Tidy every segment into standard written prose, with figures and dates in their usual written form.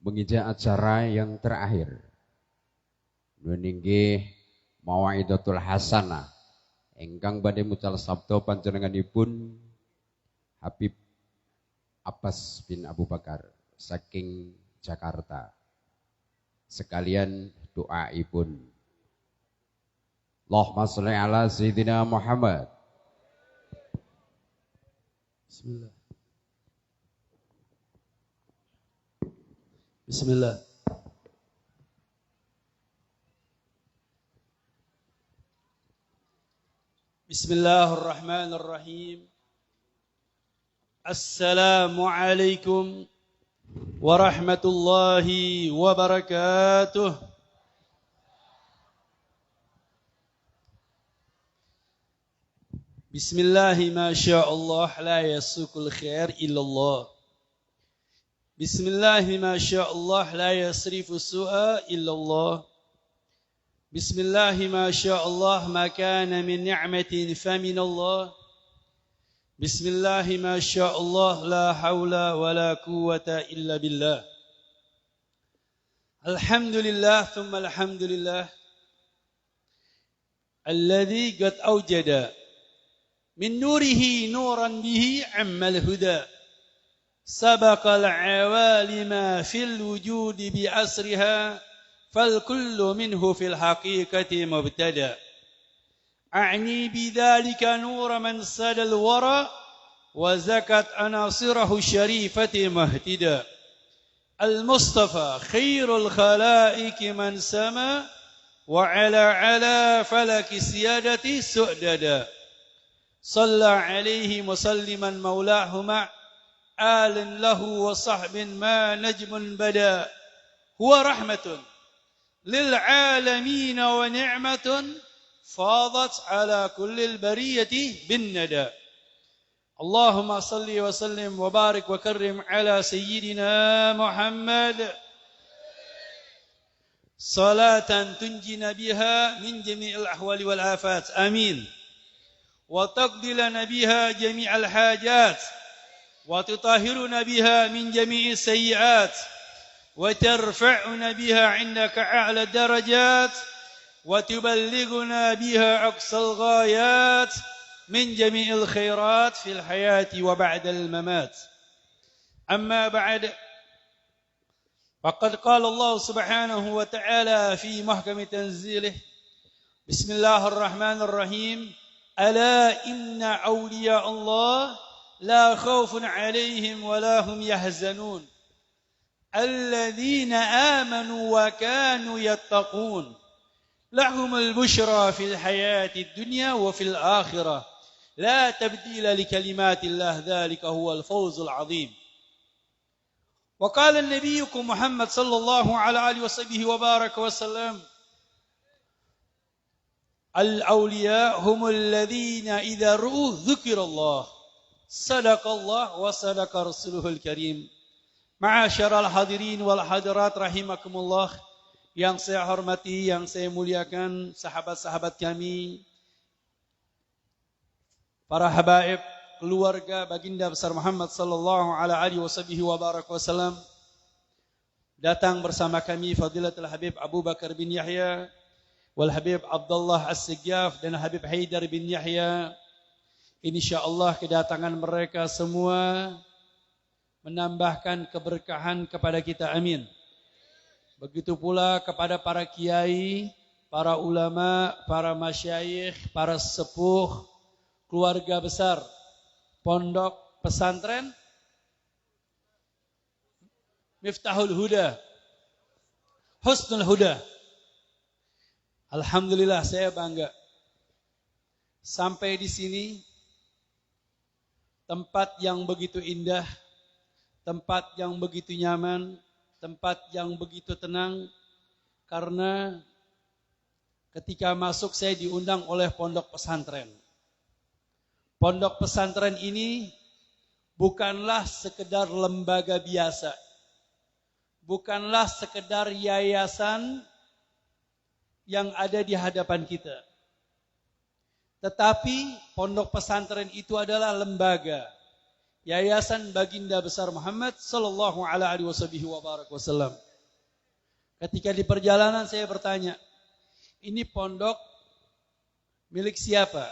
menginjak acara yang terakhir. Nuninggi Mawaidatul Hasanah ingkang badhe mucal sabda panjenenganipun Habib Abbas bin Abu Bakar saking Jakarta. Sekalian doaipun. Allahumma sholli ala sayyidina Muhammad. Bismillah. Bismillah. Bismillahirrahmanirrahim. Assalamualaikum warahmatullahi wabarakatuh. Bismillahi ma sya'allah la yasukul khair illallah. Bismillahi ma sya'allah la yasrifu su'a illallah. Bismillahi ma sya'allah ma kana min ni'matin faminallah. Bismillahi ma sya'allah la hawla wa la quwwata illa billah. Alhamdulillah thumma alhamdulillah alladhi qad awjada min nurihi nuran bihi ammal huda. سبق العوالم في الوجود بأسرها فالكل منه في الحقيقة مبتدأ. أعني بذلك نور من ساد الورى وزكت أناصره الشريفة مهتدا. المصطفى خير الخلائق من سما وعلى فلك السيادة سؤددا. صلى عليه مسلما مولاه مع آل له وصحب ما نجم بدا. هو رحمة للعالمين ونعمة فاضت على كل البرية بالندى. اللهم صل وسلم وبارك وكرم على سيدنا محمد صلاة تنجينا بها من جميع الأحوال والآفات آمين. وتقضي لنا بها جميع الحاجات وتطهرنا بها من جميع السيئات وترفعنا بها عندك أعلى الدرجات وتبلغنا بها أقصى الغايات من جميع الخيرات في الحياة وبعد الممات. أما بعد فقد قال الله سبحانه وتعالى في محكم تنزيله بسم الله الرحمن الرحيم ألا إن أولياء الله لا خوف عليهم ولا هم يحزنون الذين آمنوا وكانوا يتقون لهم البشرى في الحياة الدنيا وفي الآخرة لا تبديل لكلمات الله ذلك هو الفوز العظيم. وقال النبيكم محمد صلى الله عليه وصحبه وبارك وسلم الأولياء هم الذين إذا رؤوا ذكر الله Sadaqallah wa sadaqa rasuluhul karim. Ma'asyiral hadirin wal hadirat rahimakumullah. Yang saya hormati, yang saya muliakan sahabat-sahabat kami, para habaib, keluarga baginda besar Muhammad sallallahu alaihi wasallam. Datang bersama kami Fadilatul Habib Abu Bakar bin Yahya wal Habib Abdullah As-Sigyaf dan Habib Haidar bin Yahya. InsyaAllah kedatangan mereka semua menambahkan keberkahan kepada kita, amin. Begitu pula kepada para kiai, para ulama, para masyayikh, para sepuh, keluarga besar, pondok pesantren Miftahul Huda, Husnul Huda. Alhamdulillah saya bangga sampai di sini. Tempat yang begitu indah, tempat yang begitu nyaman, tempat yang begitu tenang. Karena ketika masuk saya diundang oleh pondok pesantren. Pondok pesantren ini bukanlah sekedar lembaga biasa. Bukanlah sekedar yayasan yang ada di hadapan kita. Tetapi pondok pesantren itu adalah lembaga Yayasan Baginda Besar Muhammad sallallahu alaihi wasallam. Ketika di perjalanan saya bertanya, ini pondok milik siapa?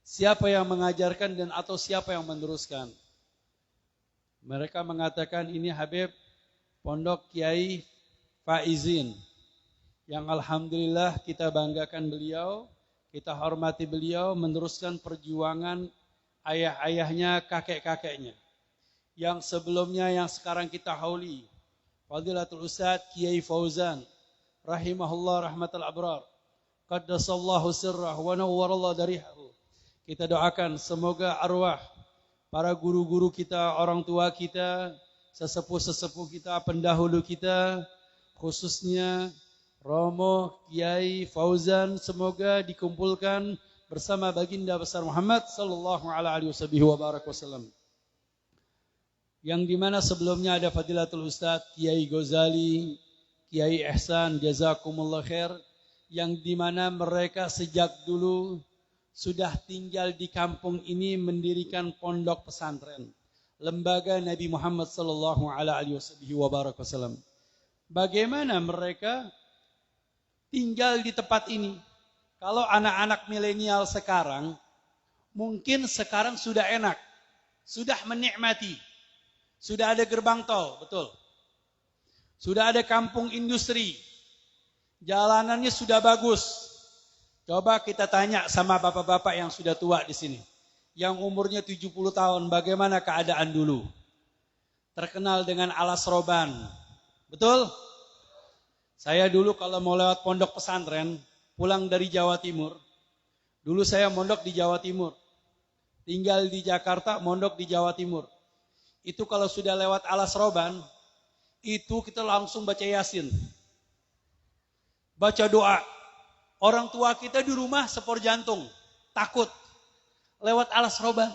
Siapa yang mengajarkan dan atau siapa yang meneruskan? Mereka mengatakan ini Habib Pondok Kiai Faizin, yang alhamdulillah kita banggakan beliau, kita hormati beliau meneruskan perjuangan ayah-ayahnya, kakek-kakeknya. Yang sebelumnya yang sekarang kita hauli, Fadilatul Ustaz Kiai Fauzan, rahimahullah rahmatul abrar, qaddasallahu sirrah wa nawwarallahu darihahu. Kita doakan semoga arwah para guru-guru kita, orang tua kita, sesepuh-sesepuh kita, pendahulu kita, khususnya Romo Kiai Fauzan, semoga dikumpulkan bersama Baginda Besar Muhammad sallallahu alaihi wasallam. Yang dimana sebelumnya ada Fadilatul Ustaz Kiai Ghazali, Kiai Ihsan, jazakumullah khair, yang dimana mereka sejak dulu sudah tinggal di kampung ini mendirikan pondok pesantren, lembaga Nabi Muhammad sallallahu alaihi wasallam. Bagaimana mereka tinggal di tempat ini? Kalau anak-anak milenial sekarang, mungkin sekarang sudah enak, sudah menikmati, sudah ada gerbang tol, betul. Sudah ada kampung industri, jalanannya sudah bagus. Coba kita tanya sama bapak-bapak yang sudah tua di sini, yang umurnya 70 tahun, bagaimana keadaan dulu? Terkenal dengan alas roban, betul? Saya dulu kalau mau lewat pondok pesantren, pulang dari Jawa Timur, dulu saya mondok di Jawa Timur, tinggal di Jakarta, mondok di Jawa Timur. Itu kalau sudah lewat alas roban, itu kita langsung baca Yasin, baca doa. Orang tua kita di rumah sepor jantung, takut lewat alas roban.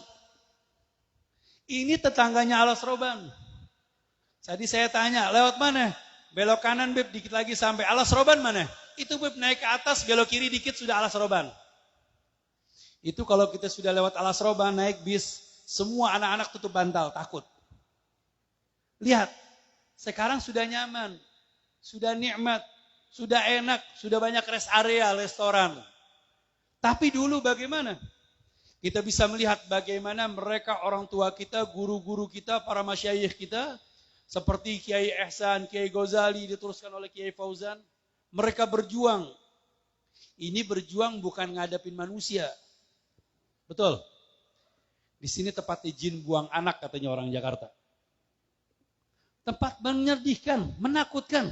Ini tetangganya alas roban. Jadi saya tanya, lewat mana? Belok kanan Beb, dikit lagi sampai. Alas roban mana? Itu Beb, naik ke atas, belok kiri dikit sudah alas roban. Itu kalau kita sudah lewat alas roban, naik bis, semua anak-anak tutup bantal, takut. Lihat, sekarang sudah nyaman, sudah nikmat, sudah enak, sudah banyak rest area, restoran. Tapi dulu bagaimana? Kita bisa melihat bagaimana mereka orang tua kita, guru-guru kita, para masyayikh kita, seperti Kiai Ihsan, Kiai Ghazali, diteruskan oleh Kiai Fauzan. Mereka berjuang. Ini berjuang bukan ngadepin manusia. Betul? Di sini tepatnya jin buang anak, katanya orang Jakarta. Tempat menyedihkan, menakutkan.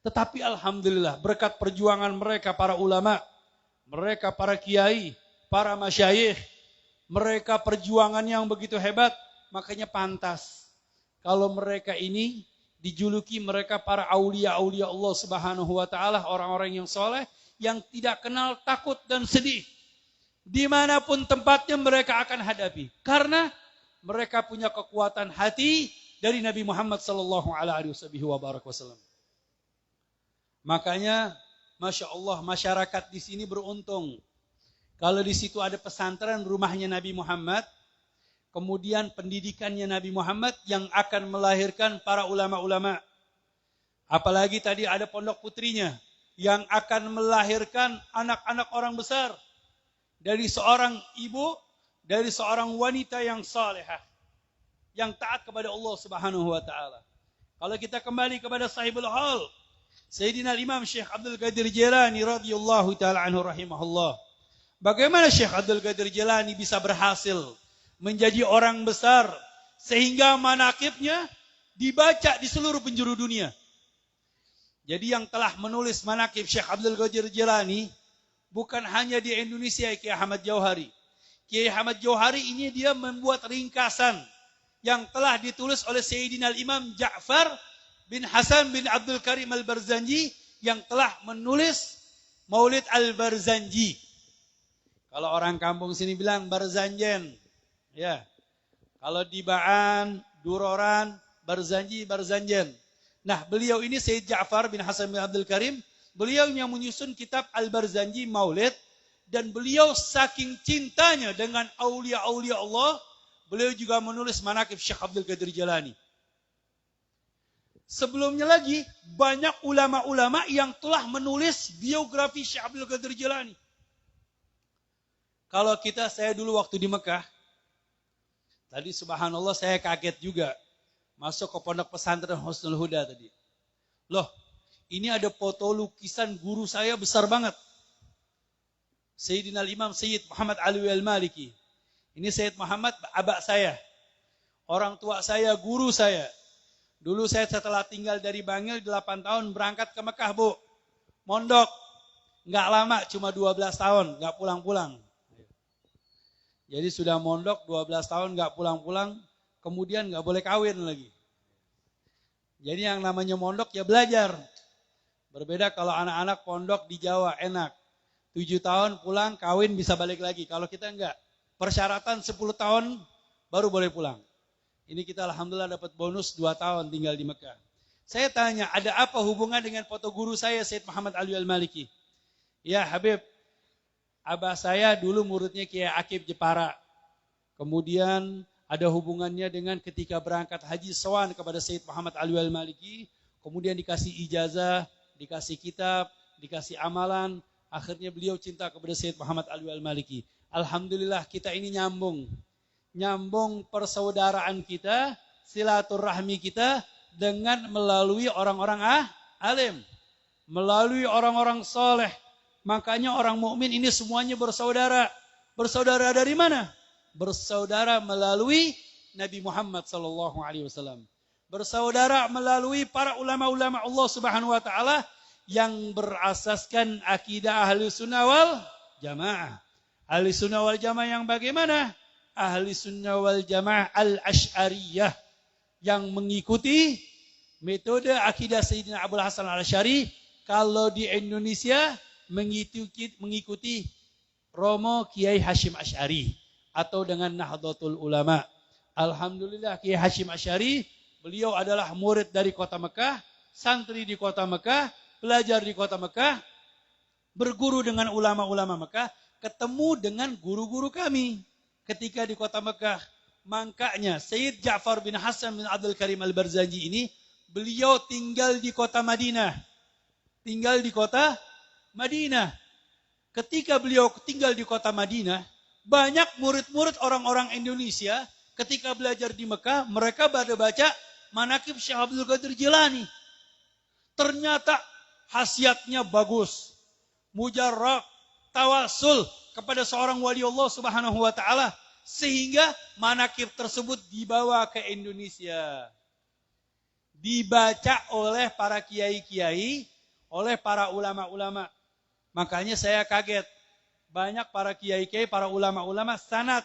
Tetapi alhamdulillah berkat perjuangan mereka para ulama, mereka para kiai, para masyayikh, mereka perjuangan yang begitu hebat, makanya pantas kalau mereka ini dijuluki mereka para aulia-aulia Allah Subhanahu wa taala, orang-orang yang soleh yang tidak kenal takut dan sedih. Dimanapun tempatnya mereka akan hadapi, karena mereka punya kekuatan hati dari Nabi Muhammad sallallahu alaihi wasallam. Makanya, Masya Allah, masyarakat di sini beruntung. Kalau di situ ada pesantren, rumahnya Nabi Muhammad, kemudian pendidikannya Nabi Muhammad yang akan melahirkan para ulama-ulama. Apalagi tadi ada pondok putrinya, yang akan melahirkan anak-anak orang besar. Dari seorang ibu, dari seorang wanita yang salehah, yang taat kepada Allah Subhanahu wa taala. Kalau kita kembali kepada sahibul hal, Sayyidina Imam Syekh Abdul Qadir Jilani radhiyallahu taala anhu rahimahullah. Bagaimana Syekh Abdul Qadir Jilani bisa berhasil menjadi orang besar sehingga manaqibnya dibaca di seluruh penjuru dunia? Jadi yang telah menulis manaqib Syekh Abdul Qadir Jilani bukan hanya di Indonesia, Kiai Ahmad Jauhari. Kiai Ahmad Jauhari ini dia membuat ringkasan yang telah ditulis oleh Sayyidina Imam Ja'far bin Hasan bin Abdul Karim Al-Barzanji yang telah menulis Maulid Al-Barzanji. Kalau orang kampung sini bilang Barzanjen. Ya. Kalau di Ba'an, Duroran, Barzanji, Barzanjen. Nah, beliau ini Sayyid Ja'far bin Hasan bin Abdul Karim, beliau yang menyusun kitab Al-Barzanji Maulid, dan beliau saking cintanya dengan aulia-aulia Allah, beliau juga menulis manaqib Syekh Abdul Qadir Jilani. Sebelumnya lagi, banyak ulama-ulama yang telah menulis biografi Syekh Abdul Qadir Jilani. Kalau saya dulu waktu di Mekah, tadi subhanallah saya kaget juga. Masuk ke pondok pesantren Husnul Huda tadi. Loh, ini ada foto lukisan guru saya besar banget. Sayyidina Imam Sayyid Muhammad Alwi Al-Maliki. Ini Sayyid Muhammad, abak saya. Orang tua saya, guru saya. Dulu saya setelah tinggal dari Bangil 8 tahun berangkat ke Mekah, Bu. Mondok. Nggak lama, cuma 12 tahun. Nggak pulang-pulang. Jadi sudah mondok 12 tahun nggak pulang-pulang. Kemudian nggak boleh kawin lagi. Jadi yang namanya mondok ya belajar. Berbeda kalau anak-anak pondok di Jawa enak. 7 tahun pulang, kawin bisa balik lagi. Kalau kita enggak. Persyaratan 10 tahun baru boleh pulang. Ini kita alhamdulillah dapat bonus 2 tahun tinggal di Mekah. Saya tanya, ada apa hubungan dengan foto guru saya Sayyid Muhammad Alwi Al-Maliki? Ya Habib, abah saya dulu muridnya Kiai Akib Jepara. Kemudian ada hubungannya dengan ketika berangkat haji sowan kepada Sayyid Muhammad Alwi Al-Maliki. Kemudian dikasih ijazah, dikasih kitab, dikasih amalan. Akhirnya beliau cinta kepada Sayyid Muhammad Alwi Al-Maliki. Alhamdulillah kita ini nyambung. Nyambung persaudaraan kita, silaturahmi kita dengan melalui orang-orang alim, melalui orang-orang soleh. Makanya orang mukmin ini semuanya bersaudara. Bersaudara dari mana? Bersaudara melalui Nabi Muhammad SAW. Bersaudara melalui para ulama-ulama Allah Subhanahu Wa Taala yang berasaskan akidah ahli sunnah wal jamaah. Ahli sunnah wal jamaah yang bagaimana? Ahli sunnah wal jamaah al-Asy'ariyah yang mengikuti metode akidah Sayyidina Abul Hasan al-Asy'ari. Kalau di Indonesia mengikuti Romo Kiai Hashim Asy'ari atau dengan Nahdlatul Ulama. Alhamdulillah Kiai Hashim Asy'ari, beliau adalah murid dari kota Mekah, santri di kota Mekah, belajar di kota Mekah, berguru dengan ulama-ulama Mekah, ketemu dengan guru-guru kami ketika di kota Mekah. Makanya Sayyid Ja'far bin Hasan bin Abdul Karim Al-Barzanji ini, beliau tinggal di kota Madinah. Tinggal di kota Madinah. Ketika beliau tinggal di kota Madinah, banyak murid-murid orang-orang Indonesia ketika belajar di Mekah, mereka pada baca manaqib Syekh Abdul Qadir Jilani. Ternyata khasiatnya bagus. Mujarrab, tawasul kepada seorang wali Allah Subhanahu Wa Taala, sehingga manaqib tersebut dibawa ke Indonesia, dibaca oleh para kiai-kiai, oleh para ulama-ulama. Makanya saya kaget, banyak para kiai-kiai, para ulama-ulama sanad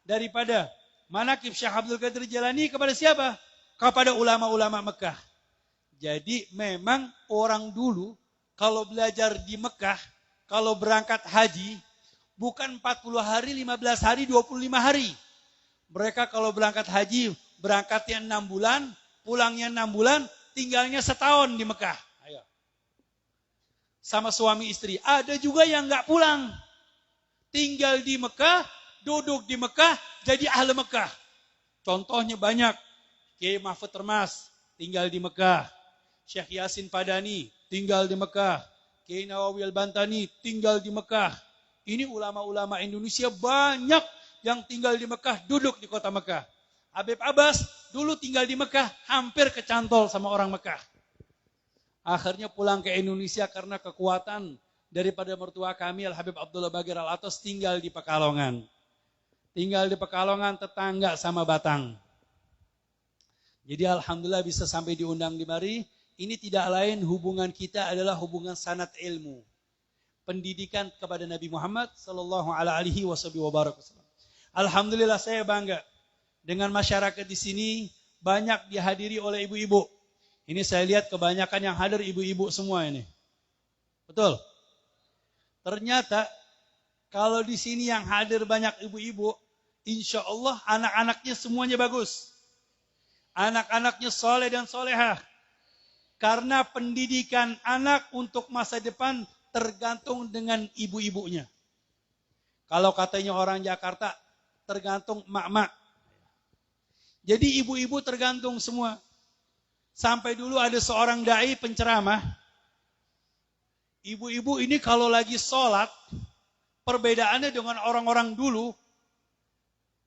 daripada manaqib Syekh Abdul Qadir Jilani kepada siapa? Kepada ulama-ulama Mekah. Jadi memang orang dulu kalau belajar di Mekah, kalau berangkat haji, bukan 40 hari, 15 hari, 25 hari. Mereka kalau berangkat haji, berangkatnya 6 bulan, pulangnya 6 bulan, tinggalnya setahun di Mekah. Ayo. Sama suami istri. Ada juga yang nggak pulang. Tinggal di Mekah, duduk di Mekah, jadi ahli Mekah. Contohnya banyak. Kiai Mahfud Termas, tinggal di Mekah. Syekh Yasin Padani, tinggal di Mekah. Kiai Nawawi Al-Bantani, tinggal di Mekah. Ini ulama-ulama Indonesia banyak yang tinggal di Mekah, duduk di kota Mekah. Habib Abbas dulu tinggal di Mekah, hampir kecantol sama orang Mekah. Akhirnya pulang ke Indonesia karena kekuatan daripada mertua kami, Al-Habib Abdullah Bagir Al-Atas, tinggal di Pekalongan. Tinggal di Pekalongan, tetangga sama Batang. Jadi alhamdulillah bisa sampai diundang di mari. Ini tidak lain, hubungan kita adalah hubungan sanad ilmu. Pendidikan kepada Nabi Muhammad sallallahu alaihi wasallam. Alhamdulillah saya bangga dengan masyarakat di sini, banyak dihadiri oleh ibu-ibu. Ini saya lihat kebanyakan yang hadir ibu-ibu semua ini. Betul? Ternyata kalau di sini yang hadir banyak ibu-ibu, insya Allah anak-anaknya semuanya bagus. Anak-anaknya soleh dan solehah. Karena pendidikan anak untuk masa depan tergantung dengan ibu-ibunya. Kalau katanya orang Jakarta, tergantung mak-mak. Jadi ibu-ibu tergantung semua. Sampai dulu ada seorang dai penceramah. Ibu-ibu ini kalau lagi sholat, perbedaannya dengan orang-orang dulu.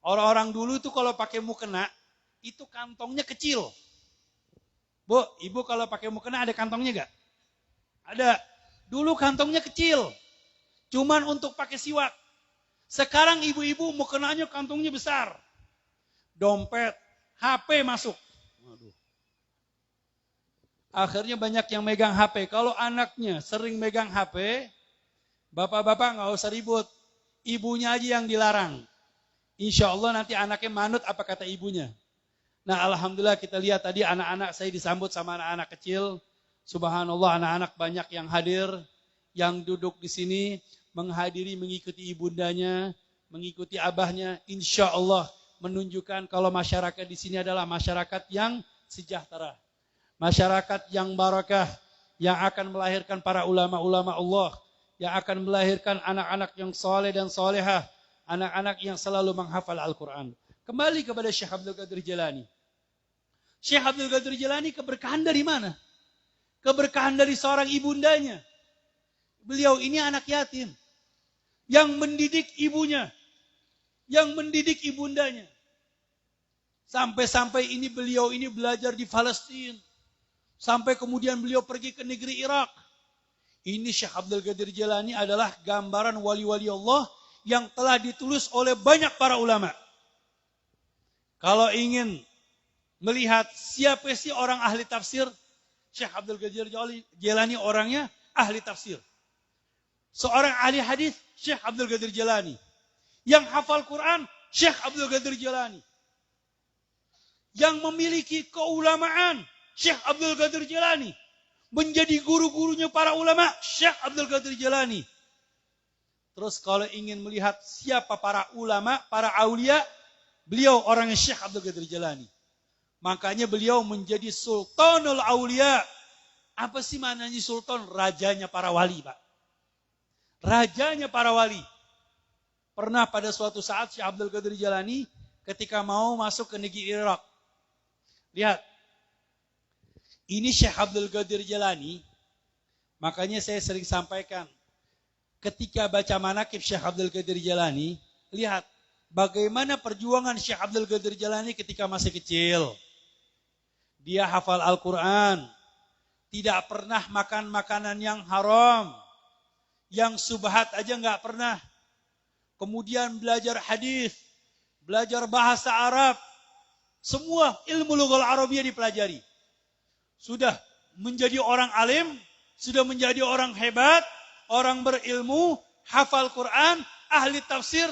Orang-orang dulu itu kalau pakai mukena, itu kantongnya kecil. Bu, ibu kalau pakai mukena ada kantongnya gak? Ada. Dulu kantongnya kecil. Cuman untuk pakai siwak. Sekarang ibu-ibu mukenanya kantongnya besar. Dompet, HP masuk. Waduh. Akhirnya banyak yang megang HP. Kalau anaknya sering megang HP, bapak-bapak gak usah ribut. Ibunya aja yang dilarang. Insya Allah nanti anaknya manut apa kata ibunya. Nah alhamdulillah kita lihat tadi anak-anak saya disambut sama anak-anak kecil. Subhanallah anak-anak banyak yang hadir. Yang duduk di sini menghadiri mengikuti ibundanya, mengikuti abahnya. Insya Allah menunjukkan kalau masyarakat di sini adalah masyarakat yang sejahtera. Masyarakat yang barakah, yang akan melahirkan para ulama-ulama Allah, yang akan melahirkan anak-anak yang soleh dan solehah, anak-anak yang selalu menghafal Al-Quran. Kembali kepada Syekh Abdul Qadir Jilani. Syekh Abdul Qadir Jilani keberkahan dari mana? Keberkahan dari seorang ibundanya. Beliau ini anak yatim. Yang mendidik ibunya. Yang mendidik ibundanya. Sampai-sampai ini beliau ini belajar di Palestina. Sampai kemudian beliau pergi ke negeri Irak. Ini Syekh Abdul Qadir Jilani adalah gambaran wali-wali Allah yang telah ditulis oleh banyak para ulama. Kalau ingin melihat siapa sih orang ahli tafsir, Syekh Abdul Qadir Jilani orangnya ahli tafsir. Seorang ahli hadis, Syekh Abdul Qadir Jilani. Yang hafal Quran, Syekh Abdul Qadir Jilani. Yang memiliki keulamaan, Syekh Abdul Qadir Jilani. Menjadi guru-gurunya para ulama, Syekh Abdul Qadir Jilani. Terus kalau ingin melihat siapa para ulama, para aulia, beliau orangnya Syekh Abdul Qadir Jilani. Makanya beliau menjadi Sultanul Aulia. Apa sih maknanya sultan? Rajanya para wali, Pak. Rajanya para wali. Pernah pada suatu saat Syekh Abdul Qadir Jilani ketika mau masuk ke negeri Irak. Lihat. Ini Syekh Abdul Qadir Jilani. Makanya saya sering sampaikan. Ketika baca manaqib Syekh Abdul Qadir Jilani, lihat bagaimana perjuangan Syekh Abdul Qadir Jilani ketika masih kecil. Dia hafal Al-Quran. Tidak pernah makan makanan yang haram. Yang subhat aja nggak pernah. Kemudian belajar hadis, belajar bahasa Arab. Semua ilmu lughal Arabiyah dipelajari. Sudah menjadi orang alim, sudah menjadi orang hebat, orang berilmu, hafal Quran, ahli tafsir,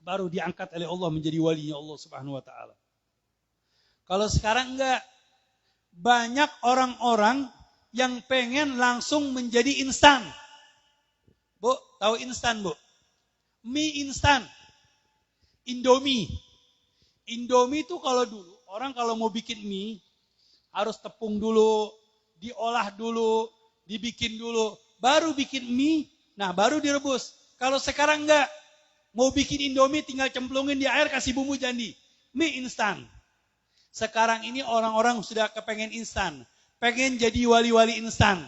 baru diangkat oleh Allah menjadi walinya Allah Subhanahu wa taala. Kalau sekarang enggak, banyak orang-orang yang pengen langsung menjadi instan. Bu, tahu instan, Bu? Mie instan. Indomie. Indomie itu kalau dulu, orang kalau mau bikin mie, harus tepung dulu, diolah dulu, dibikin dulu, baru bikin mie, nah baru direbus. Kalau sekarang enggak, mau bikin Indomie tinggal cemplungin di air, kasih bumbu jadi. Mie instan. Sekarang ini orang-orang sudah kepengen instan. Pengen jadi wali-wali instan.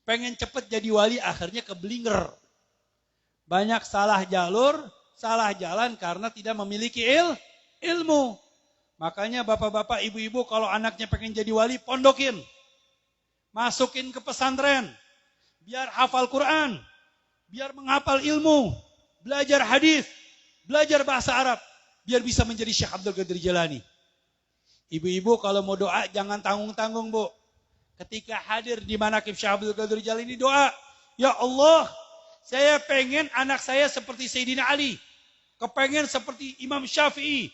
Pengen cepet jadi wali, akhirnya keblinger. Banyak salah jalur, salah jalan karena tidak memiliki ilmu. Makanya bapak-bapak, ibu-ibu kalau anaknya pengen jadi wali, pondokin. Masukin ke pesantren. Biar hafal Quran. Biar menghafal ilmu. Belajar hadis. Belajar bahasa Arab. Biar bisa menjadi Syekh Abdul Qadir Jilani. Ibu-ibu kalau mau doa jangan tanggung-tanggung, Bu. Ketika hadir di manaqib Syekh Abdul Qadir Jilani doa, ya Allah, saya pengen anak saya seperti Sayyidina Ali. Kepengen seperti Imam Syafi'i.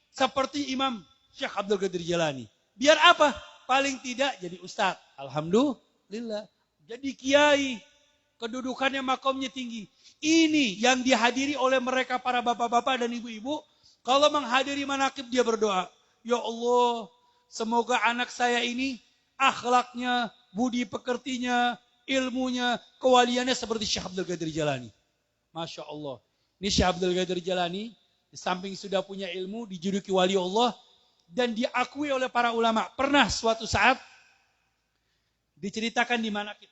Seperti Imam Syekh Abdul Qadir Jilani. Biar apa? Paling tidak jadi ustadz. Alhamdulillah. Jadi kiai. Kedudukannya makomnya tinggi. Ini yang dihadiri oleh mereka para bapak-bapak dan ibu-ibu. Kalau menghadiri manaqib dia berdoa. Ya Allah, semoga anak saya ini akhlaknya, budi pekertinya, ilmunya, kewaliannya seperti Syekh Abdul Qadir Jilani. Masya Allah. Ini Syekh Abdul Qadir Jilani Di samping sudah punya ilmu, dijuluki wali Allah, dan diakui oleh para ulama. Pernah suatu saat diceritakan di manaqib.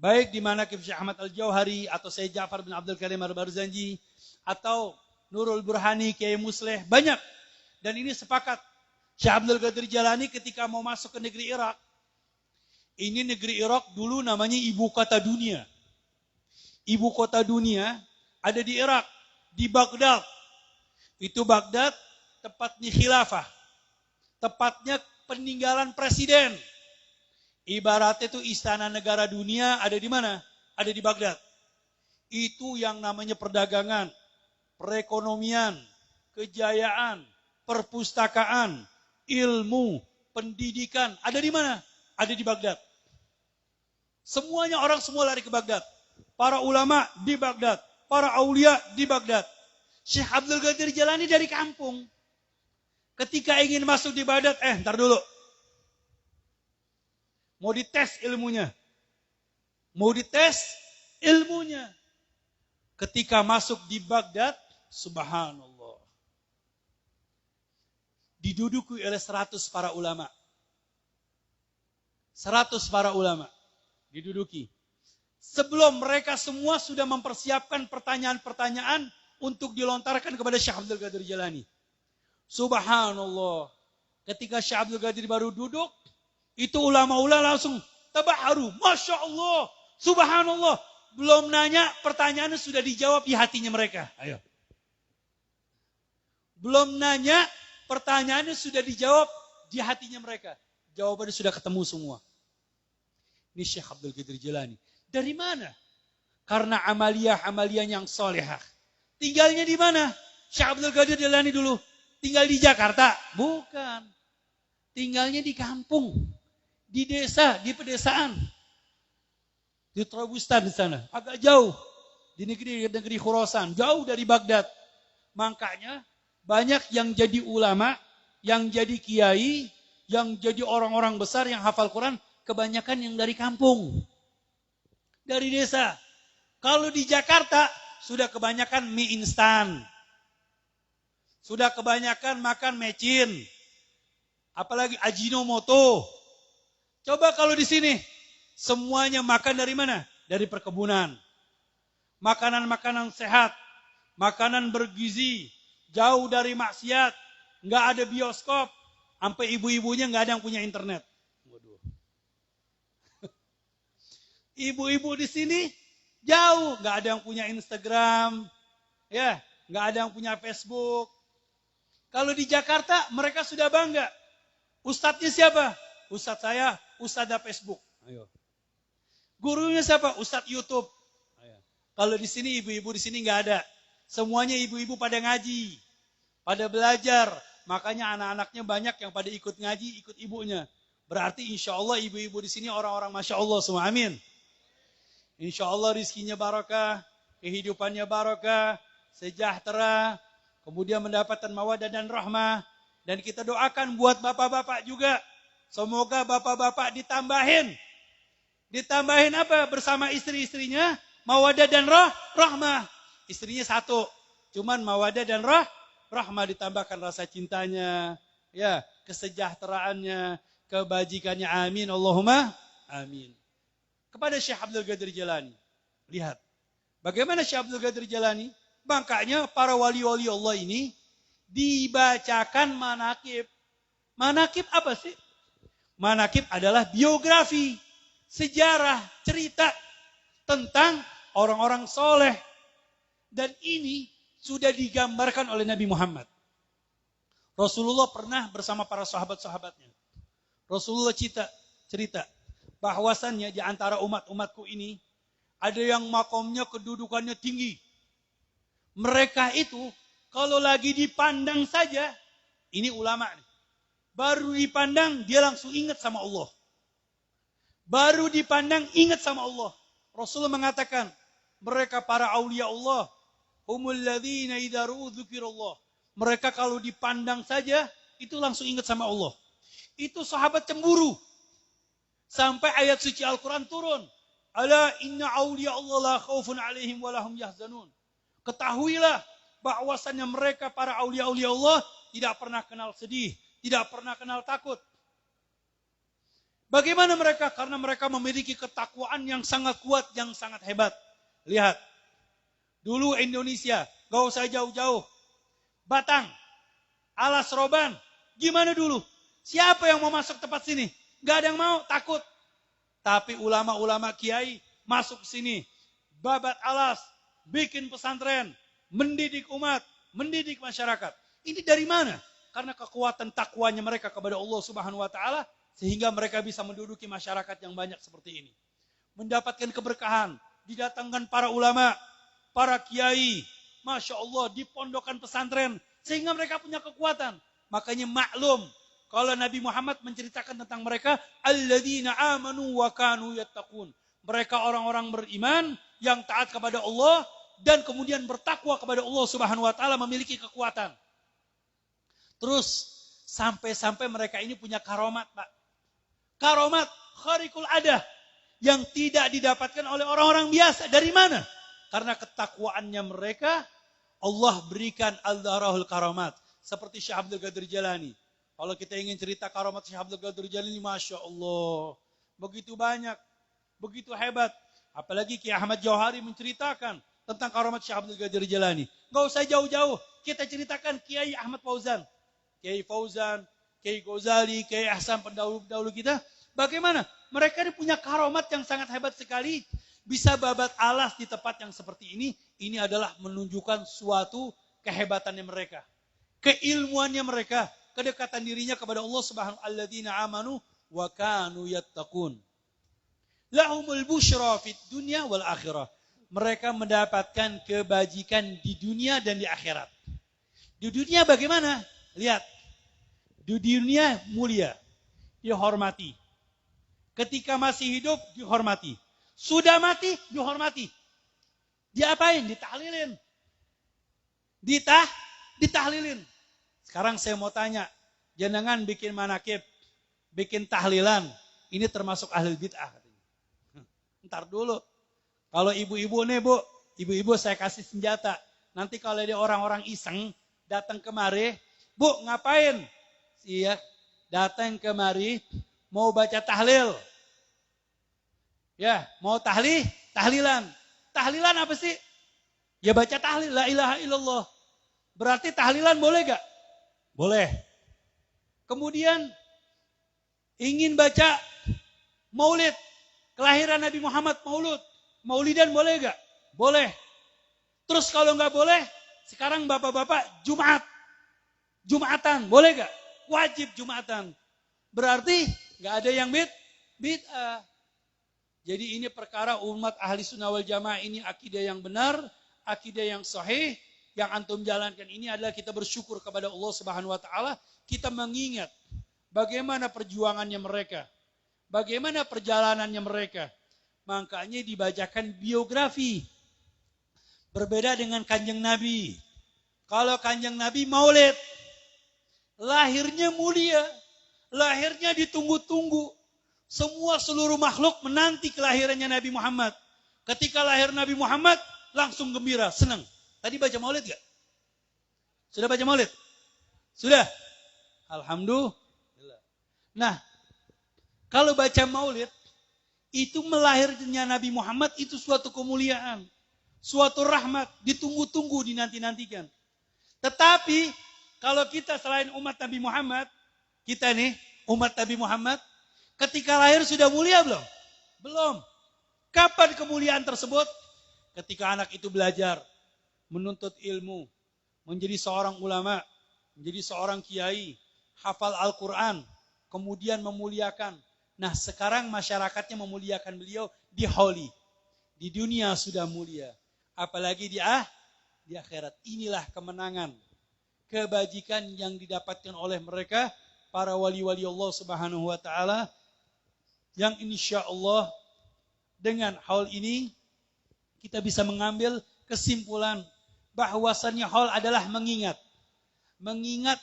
Baik di manaqib Syekh Ahmad Al-Jauhari, atau Syekh Ja'far bin Abdul Karim Al-Barzanji, atau Nurul Burhani, Kiai Musleh, banyak. Dan ini sepakat. Syekh Abdul Qadir Jalani ketika mau masuk ke negeri Irak, ini negeri Irak dulu namanya ibu kota dunia. Ibu kota dunia ada di Irak, di Baghdad. Itu Baghdad tepatnya khilafah. Tepatnya peninggalan presiden. Ibaratnya itu istana negara dunia ada di mana? Ada di Baghdad. Itu yang namanya perdagangan, perekonomian, kejayaan, perpustakaan, ilmu, pendidikan. Ada di mana? Ada di Baghdad. Semuanya orang semua lari ke Baghdad. Para ulama di Baghdad. Para aulia di Baghdad. Syekh Abdul Qadir Jalani dari kampung. Ketika ingin masuk di Baghdad, ntar dulu. Mau dites ilmunya. Mau dites ilmunya. Ketika masuk di Baghdad, subhanallah. Diduduki oleh 100 para ulama. 100 para ulama. Diduduki. Sebelum mereka semua sudah mempersiapkan pertanyaan-pertanyaan untuk dilontarkan kepada Syekh Abdul Qadir Jalani. Subhanallah. Ketika Syekh Abdul Qadir baru duduk, itu ulama-ulama langsung tabaharu. Masya Allah. Subhanallah. Belum nanya, pertanyaannya sudah dijawab di hatinya mereka. Ayo. Belum nanya, pertanyaannya sudah dijawab di hatinya mereka. Jawabannya sudah ketemu semua. Ini Syekh Abdul Qadir Jalani. Dari mana? Karena amaliyah yang solehah. Tinggalnya di mana? Syekh Abdul Qadir Jalani dulu. Tinggal di Jakarta? Bukan. Tinggalnya di kampung. Di desa, di pedesaan. Di Trabustan di sana. Agak jauh. Di negeri Khurasan. Jauh dari Baghdad. Makanya banyak yang jadi ulama, yang jadi kiai, yang jadi orang-orang besar yang hafal Quran, kebanyakan yang dari kampung. Dari desa. Kalau di Jakarta, sudah kebanyakan mie instan. Sudah kebanyakan makan mecin. Apalagi Ajinomoto. Coba kalau di sini, semuanya makan dari mana? Dari perkebunan. Makanan-makanan sehat. Makanan bergizi. Jauh dari maksiat. Nggak ada bioskop. Sampai ibu-ibunya nggak ada yang punya internet. Waduh. Ibu-ibu di sini jauh. Nggak ada yang punya Instagram. Ya, nggak ada yang punya Facebook. Kalau di Jakarta, mereka sudah bangga. Ustadznya siapa? Ustadz saya, Ustadz Facebook. Ayo. Gurunya siapa? Ustadz YouTube. Ayo. Kalau di sini ibu-ibu di sini nggak ada. Semuanya ibu-ibu pada ngaji, pada belajar. Makanya anak-anaknya banyak yang pada ikut ngaji, ikut ibunya. Berarti insya Allah ibu-ibu di sini orang-orang masya Allah semua. Amin. Insya Allah rizkinya barakah, kehidupannya barakah, sejahtera, kemudian mendapatkan mawaddah dan rahmah. Dan kita doakan buat bapak-bapak juga. Semoga bapak-bapak ditambahin. Ditambahin apa? Bersama istri-istrinya, mawaddah dan rahmah. Istrinya satu. Cuman mawaddah dan rahmah ditambahkan rasa cintanya. Ya, kesejahteraannya, kebajikannya. Amin. Allahumma amin. Kepada Syekh Abdul Qadir Jalani. Lihat. Bagaimana Syekh Abdul Qadir Jalani? Makanya para wali-wali Allah ini dibacakan manaqib. Manaqib apa sih? Manaqib adalah biografi, sejarah, cerita tentang orang-orang soleh. Dan ini sudah digambarkan oleh Nabi Muhammad. Rasulullah pernah bersama para sahabat-sahabatnya. Rasulullah cerita bahwasannya di antara umat-umatku ini ada yang makomnya, kedudukannya tinggi. Mereka itu kalau lagi dipandang saja, ini ulama nih. Baru dipandang dia langsung ingat sama Allah. Baru dipandang ingat sama Allah. Rasulullah mengatakan, mereka para aulia Allah, humul ladzina idza ru'u dzikrullah. Mereka kalau dipandang saja itu langsung ingat sama Allah. Itu sahabat cemburu. Sampai ayat suci Al-Qur'an turun. Ala inna aulia Allah la khaufun alaihim wa lahum yahzanun. Ketahuilah bahwasannya mereka para aulia-aulia Allah tidak pernah kenal sedih, tidak pernah kenal takut. Bagaimana mereka? Karena mereka memiliki ketakwaan yang sangat kuat, yang sangat hebat. Lihat, dulu Indonesia, gak usah jauh-jauh. Batang, Alas Roban, gimana dulu? Siapa yang mau masuk tempat sini? Gak ada yang mau, takut. Tapi ulama-ulama kiai masuk sini, babat alas, bikin pesantren, mendidik umat, mendidik masyarakat. Ini dari mana? Karena kekuatan takwanya mereka kepada Allah Subhanahu wa taala sehingga mereka bisa menduduki masyarakat yang banyak seperti ini. Mendapatkan keberkahan, didatangkan para ulama, para kiai, Masya Allah, di pondokan pesantren, sehingga mereka punya kekuatan. Makanya maklum, kalau Nabi Muhammad menceritakan tentang mereka, alladzina amanu wa kanu yattaqun. Mereka orang-orang beriman yang taat kepada Allah dan kemudian bertakwa kepada Allah Subhanahu wa taala, memiliki kekuatan. Terus sampai-sampai mereka ini punya karomat, Pak. Karomat kharikul adah yang tidak didapatkan oleh orang-orang biasa. Dari mana? Karena ketakwaannya mereka, Allah berikan al-darahul karomat. Seperti Syekh Abdul Qadir Jalani. Kalau kita ingin cerita karomat Syekh Abdul Qadir Jalani, Masya Allah. Begitu banyak, begitu hebat. Apalagi Kiai Ahmad Jauhari menceritakan tentang karomat Syekh Abdul Qadir Jalani. Gak usah jauh-jauh, kita ceritakan Kiai Ahmad Fauzan. Kiai Fauzan, Kiai Ghazali, Kiai Ahsan, pendahulu-pendahulu kita. Bagaimana? Mereka ini punya karomat yang sangat hebat sekali. Bisa babat alas di tempat yang seperti ini. Ini adalah menunjukkan suatu kehebatannya mereka. Keilmuannya mereka. Kedekatan dirinya kepada Allah Subhanahu wa ta'ala. Amanu wa kanu yattaqun. Lahumul busyra fid dunya wal akhirah. Mereka mendapatkan kebajikan di dunia dan di akhirat. Di dunia bagaimana? Lihat. Di dunia mulia. Dihormati. Ketika masih hidup, dihormati. Sudah mati, dihormati. Diapain? Ditahlilin. Ditahlilin. Sekarang saya mau tanya. Jangan bikin manakib. Bikin tahlilan. Ini termasuk ahli bid'ah. Ntar dulu. Kalau ibu-ibu nih Bu. Ibu-ibu saya kasih senjata. Nanti kalau ada orang-orang iseng. Datang kemari. Bu ngapain? Iya. Datang kemari. Mau baca tahlil. Ya, mau tahlilan. Tahlilan apa sih? Ya baca tahlil, la ilaha illallah. Berarti tahlilan boleh gak? Boleh. Kemudian ingin baca maulid, kelahiran Nabi Muhammad, maulidan boleh gak? Boleh. Terus kalau gak boleh, sekarang bapak-bapak Jumatan, boleh gak? Wajib Jumatan. Berarti gak ada yang bid'ah. Jadi ini perkara umat ahli sunnah wal jamaah ini akidah yang benar, akidah yang sahih, yang antum jalankan ini adalah kita bersyukur kepada Allah Subhanahu wa taala, kita mengingat bagaimana perjuangannya mereka, bagaimana perjalanannya mereka. Makanya dibacakan biografi. Berbeda dengan Kanjeng Nabi. Kalau Kanjeng Nabi maulid, lahirnya mulia, lahirnya ditunggu-tunggu. Semua seluruh makhluk menanti kelahirannya Nabi Muhammad. Ketika lahir Nabi Muhammad, langsung gembira, senang. Tadi baca maulid gak? Sudah baca maulid? Sudah? Alhamdulillah. Nah, kalau baca maulid, itu melahirnya Nabi Muhammad itu suatu kemuliaan. Suatu rahmat, ditunggu-tunggu, dinanti-nantikan. Tetapi, kalau kita selain umat Nabi Muhammad, kita nih, umat Nabi Muhammad, ketika lahir sudah mulia belum? Belum. Kapan kemuliaan tersebut? Ketika anak itu belajar, menuntut ilmu, menjadi seorang ulama, menjadi seorang kiai, hafal Al-Quran, kemudian memuliakan. Nah sekarang masyarakatnya memuliakan beliau di holi. Di dunia sudah mulia. Apalagi di akhirat. Inilah kemenangan, kebajikan yang didapatkan oleh mereka, para wali-wali Allah Subhanahu wa ta'ala, yang insya Allah dengan haul ini kita bisa mengambil kesimpulan bahwasannya haul adalah mengingat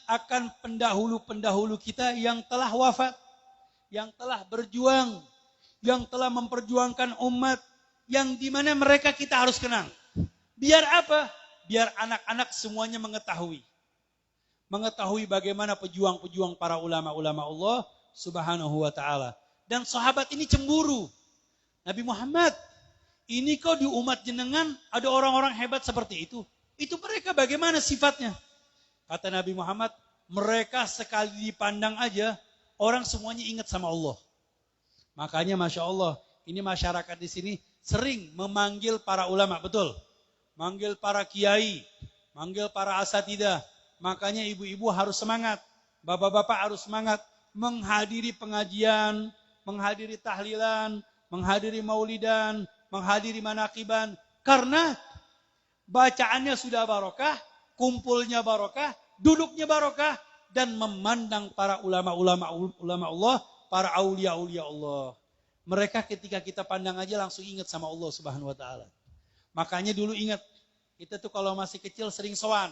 akan pendahulu-pendahulu kita yang telah wafat, yang telah berjuang, yang telah memperjuangkan umat, yang dimana mereka kita harus kenang. Biar apa? biar anak-anak semuanya mengetahui. Mengetahui bagaimana pejuang-pejuang para ulama-ulama Allah Subhanahu wa ta'ala. Dan sahabat ini cemburu. Nabi Muhammad, ini kok di umat jenengan ada orang-orang hebat seperti itu. Itu mereka bagaimana sifatnya? Kata Nabi Muhammad, mereka sekali dipandang aja, orang semuanya ingat sama Allah. Makanya Masya Allah, ini masyarakat di sini sering memanggil para ulama, betul. Manggil para kiai, manggil para asatidah. Makanya ibu-ibu harus semangat, bapak-bapak harus semangat menghadiri pengajian, menghadiri tahlilan, menghadiri maulidan, menghadiri manakiban. Karena bacaannya sudah barokah, kumpulnya barokah, duduknya barokah, dan memandang para ulama-ulama Allah, para aulia-aulia Allah. Mereka ketika kita pandang aja langsung ingat sama Allah Subhanahu wa ta'ala. Makanya dulu ingat, kita tuh kalau masih kecil sering sowan.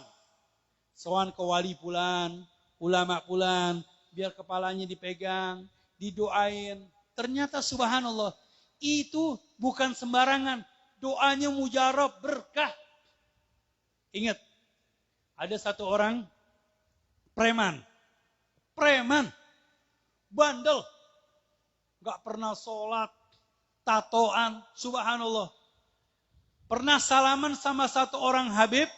Sowan ke wali pulan, ulama pulan, biar kepalanya dipegang, didoain. Ternyata subhanallah, itu bukan sembarangan. Doanya mujarab, berkah. Ingat, ada satu orang preman, bandel, gak pernah sholat, tatoan, subhanallah. Pernah salaman sama satu orang habib,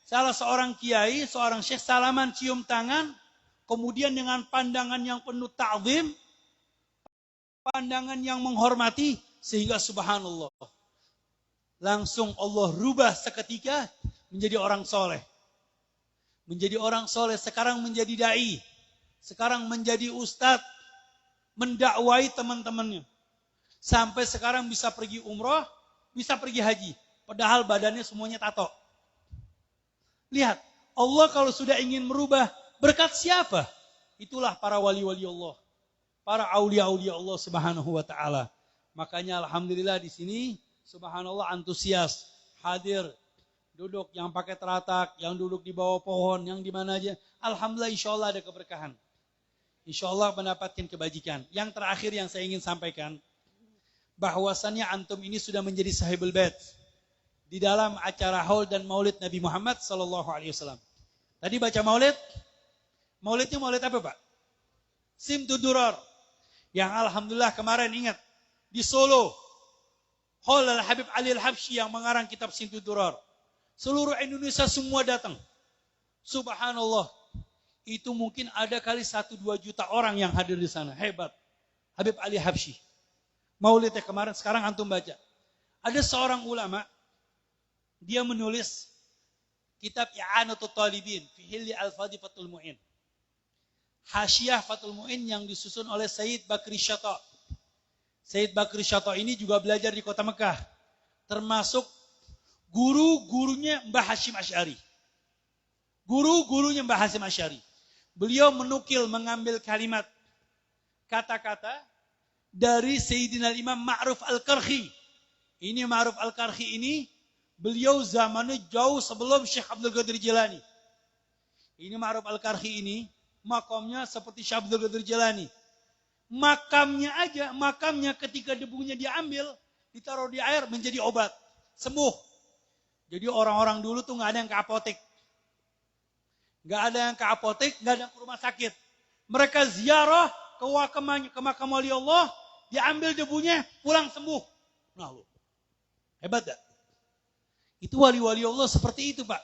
salah seorang kiai, seorang syekh, salaman cium tangan, kemudian dengan pandangan yang penuh ta'zim, pandangan yang menghormati, sehingga subhanallah. Langsung Allah rubah seketika menjadi orang soleh. Menjadi orang soleh, sekarang menjadi da'i. Sekarang menjadi ustadz, mendakwai teman-temannya. Sampai sekarang bisa pergi umroh, bisa pergi haji. Padahal badannya semuanya tato. Lihat, Allah kalau sudah ingin merubah, berkat siapa? Itulah para wali-wali Allah. Para aulia-aulia Allah Subhanahu wa ta'ala. Makanya alhamdulillah di sini, subhanallah antusias, hadir, duduk yang pakai teratak, yang duduk di bawah pohon, yang di mana aja. Alhamdulillah insyaAllah ada keberkahan. InsyaAllah mendapatkan kebajikan. Yang terakhir yang saya ingin sampaikan, bahwasannya antum ini sudah menjadi sahibul bait di dalam acara haul dan maulid Nabi Muhammad SAW. Tadi baca maulid, maulidnya maulid apa Pak? Simtud Durar. Yang alhamdulillah kemarin ingat, di Solo, Haul Al-Habib Ali Al-Habsyi yang mengarang kitab Simtud Durar. Seluruh Indonesia semua datang. Subhanallah. Itu mungkin ada kali 1-2 juta orang yang hadir di sana. Hebat. Habib Ali Habsyi. Maulidnya kemarin, sekarang antum baca. Ada seorang ulama, dia menulis kitab I'anatul Talibin fi Hilli Al-Fadhi Fathul Mu'in. Hasyiah Fathul Mu'in yang disusun oleh Sayyid Bakri Syata. Sayyid Bakri Syata ini juga belajar di kota Mekah. Termasuk guru-gurunya Mbah Hashim Asy'ari. Guru-gurunya Mbah Hashim Asy'ari. Beliau menukil, mengambil kalimat, kata-kata dari Sayyidina Imam Ma'ruf Al-Karhi. Ini Ma'ruf Al-Karhi ini, beliau zamannya jauh sebelum Syekh Abdul Qadir Jilani. Ini Ma'ruf Al-Karhi ini, makamnya seperti Syekh Abdul Qadir Jilani. Makamnya ketika debunya diambil, ditaruh di air menjadi obat. Sembuh. Jadi orang-orang dulu tuh gak ada yang ke apotek. Gak ada yang ke apotek, gak ada yang ke rumah sakit. Mereka ziarah ke makam wali Allah, diambil debunya, pulang sembuh. Nah, lu. Hebat gak? Itu wali-wali Allah seperti itu Pak.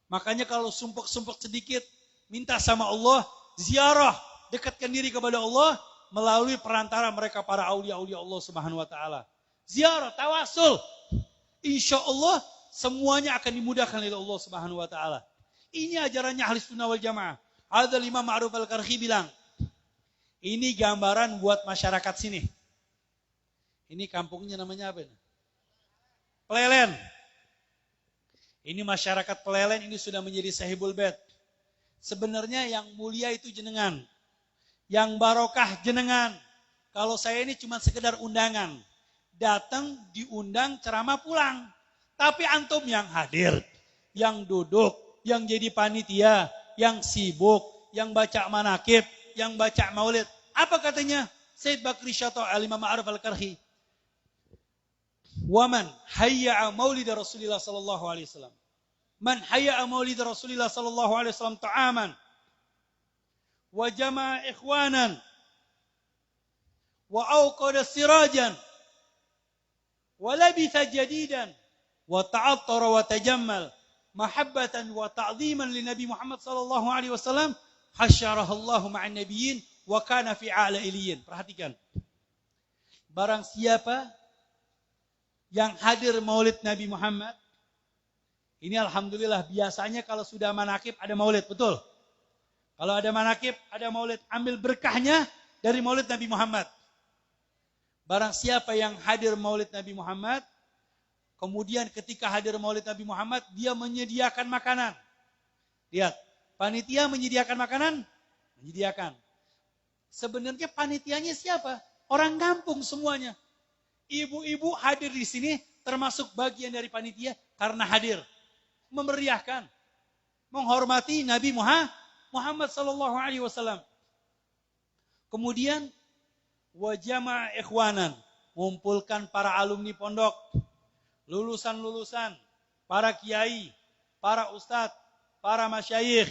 Makanya kalau sumpek-sumpek sedikit, minta sama Allah, ziarah, dekatkan diri kepada Allah, melalui perantara mereka para aulia-aulia Allah Subhanahu wa ta'ala. Ziarah, tawasul. Insya Allah, semuanya akan dimudahkan oleh Allah Subhanahu wa ta'ala. Ini ajarannya Ahli Sunnah wal Jamaah. Ada Imam Ma'ruf Al-Karhi bilang, ini gambaran buat masyarakat sini. Ini kampungnya namanya apa? Pelelen. Ini masyarakat Pelelen ini sudah menjadi sahibul bait. Sebenarnya yang mulia itu jenengan. Yang barokah jenengan. Kalau saya ini cuma sekedar undangan. Datang, diundang, ceramah, pulang. Tapi antum yang hadir, yang duduk, yang jadi panitia, yang sibuk, yang baca manakib, yang baca maulid. Apa katanya Sayyid Bakri Syata Al-Imam Ma'ruf Al-Karhi? Waman hayya'a maulid Rasulullah sallallahu alaihi wasallam. Man hayya maulid Rasulullah sallallahu alaihi wasallam ta'aman wa jama'a ikhwanan wa awqada sirajan wa labitha jadidan wa ta'attara wa tajammal mahabbatan wa ta'ziman li Nabi Muhammad sallallahu alaihi wasallam hasyarahallahu ma'an nabiyyin wa kana fi a'la iliyyin. Perhatikan. Barang siapa yang hadir maulid Nabi Muhammad, ini alhamdulillah biasanya kalau sudah manakib ada maulid, betul? Kalau ada manakib, ada maulid, ambil berkahnya dari maulid Nabi Muhammad. Barang siapa yang hadir maulid Nabi Muhammad, kemudian ketika hadir maulid Nabi Muhammad, dia menyediakan makanan. Lihat, panitia menyediakan makanan? Menyediakan. Sebenarnya panitianya siapa? Orang kampung semuanya. Ibu-ibu hadir di sini termasuk bagian dari panitia karena hadir. Memeriahkan. Menghormati Nabi Muhammad sallallahu alaihi wasallam. Kemudian wa jama'a ikhwanan, mengumpulkan para alumni pondok, lulusan-lulusan, para kiai, para ustadz, para masyayikh,